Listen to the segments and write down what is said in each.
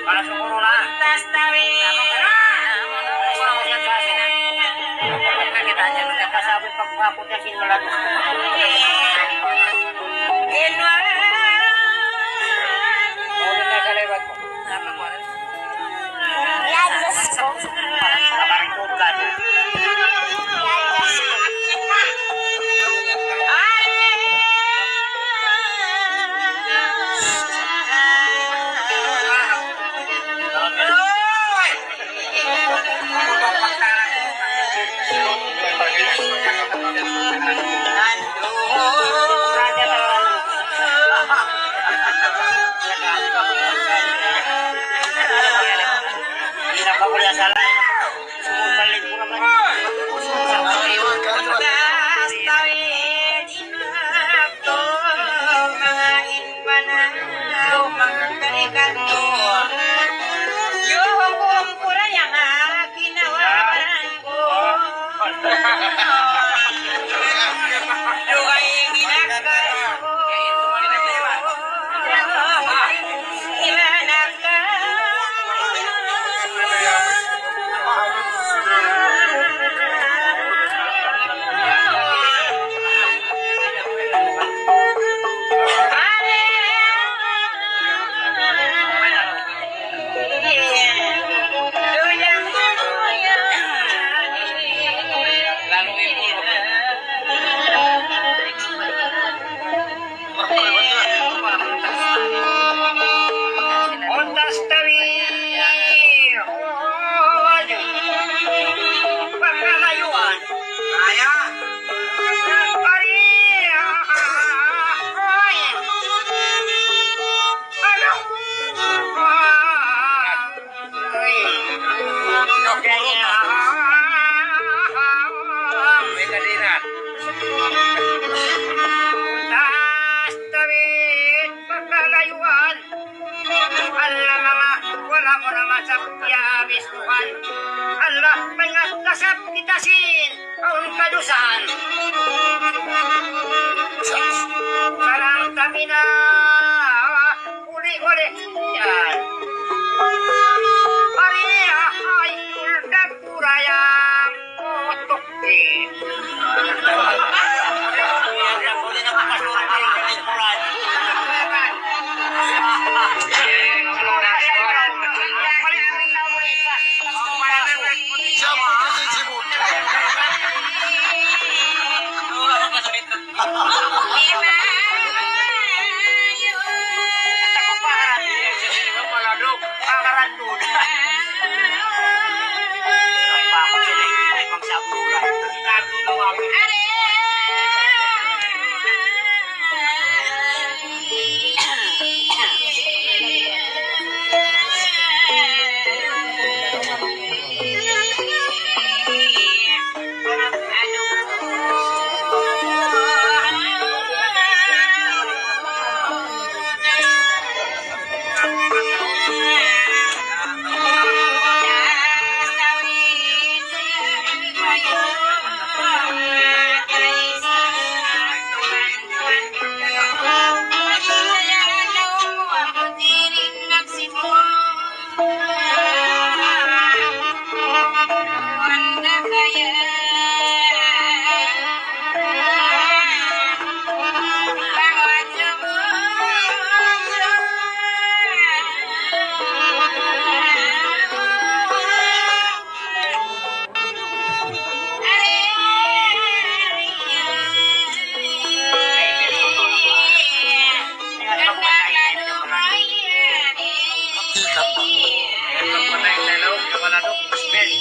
Para siguro na. Tas tawid. Kurang usian sa akin. Kita aja nagkasabot pagpapot na sinulatos ko. Ulo na sa lewat mo. Yadas ko. Parang tugan. Pinapakula sa lain. Sumumbalik mo naman. Tas tawid inakto mga inpanaw mga karikanto. Yung kumpura yang ginawaran ko. Yung ay ginagawa ko. Ondas tawid. Pagkalayuan. Kaya. Pari. Ano? May kalinan. Ondas tawid. Pagkalayuan. Allah mga wala mo naman sa piyabisuhan. Allah may nga kasap kitasin ang kadusan. Sarang kami na uli-uli yan. Pariya ay uldag kurayang otoki. Uli na makasurat ay kuran.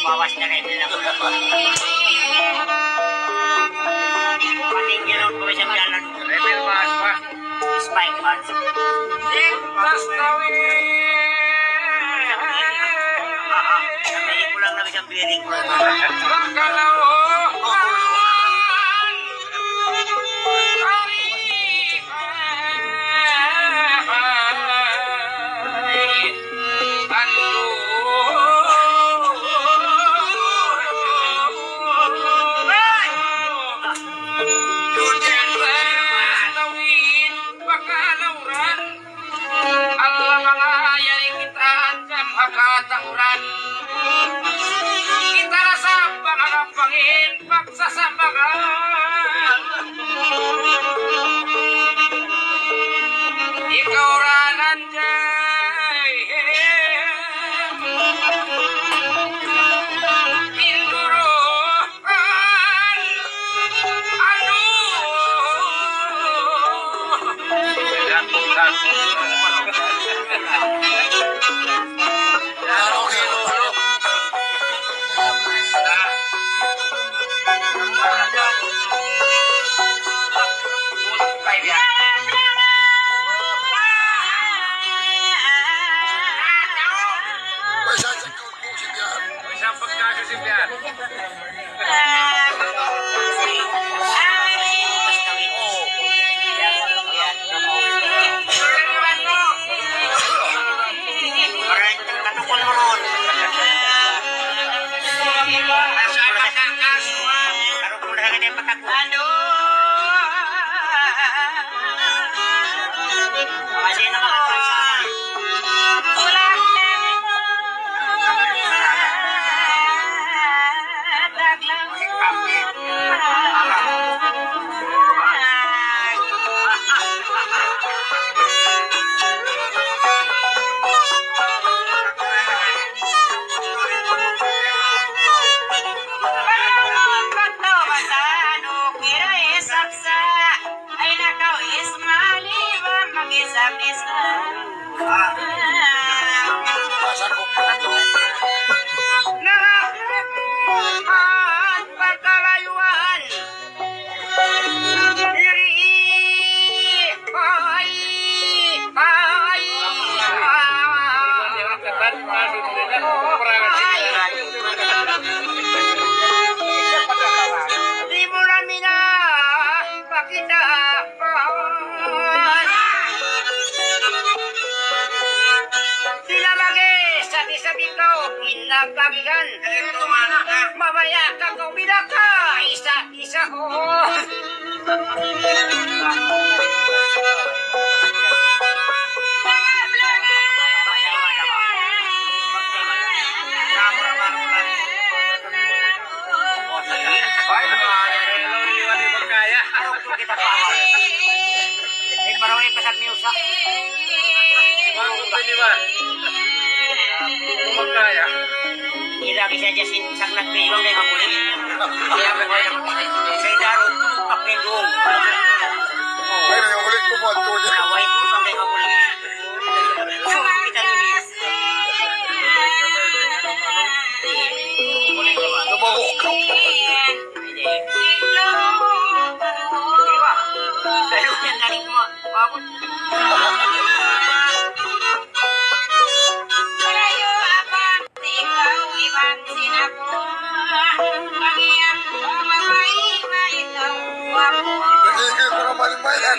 Bawas na rin nila. Patingin ko sa piano. Rebel pass pa. Spike pass. Pass tawid. Sabihin ko lang na isang biring ko. Ang mga yaring kita pagkatauran. Kita rasa pangangapangin pagsasambagan. Ikaw ranan jay Pinduruan Isang pagkakasipyan. Pinagbagihan, mamaya ka kung binaka, isa-isa ko. Parang may pasag niyo sa magkaya. Ilagi saja saklat pilong dari kapuling. Dia berbayar saya daru kapendung. Ay, nangulit ko mo ato niya. Nawai po sampai kapuling. Kita tulis. Nabawok ka. Pero yan galing mo. Babot. Nagigil ko naman yung bayan.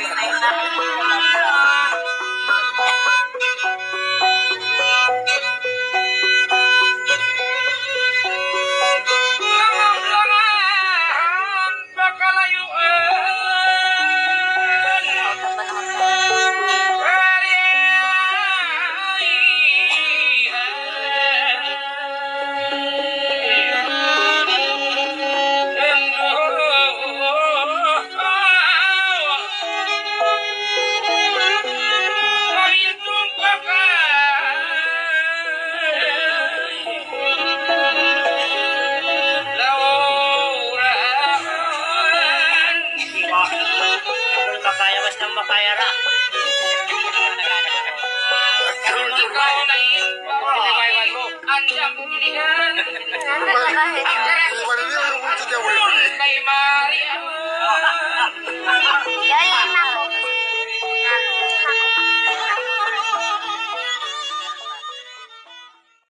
Makayara. Karun ikaw na yun. Andang pilihan. Iwan niyo yung multi niya. Kay Maria.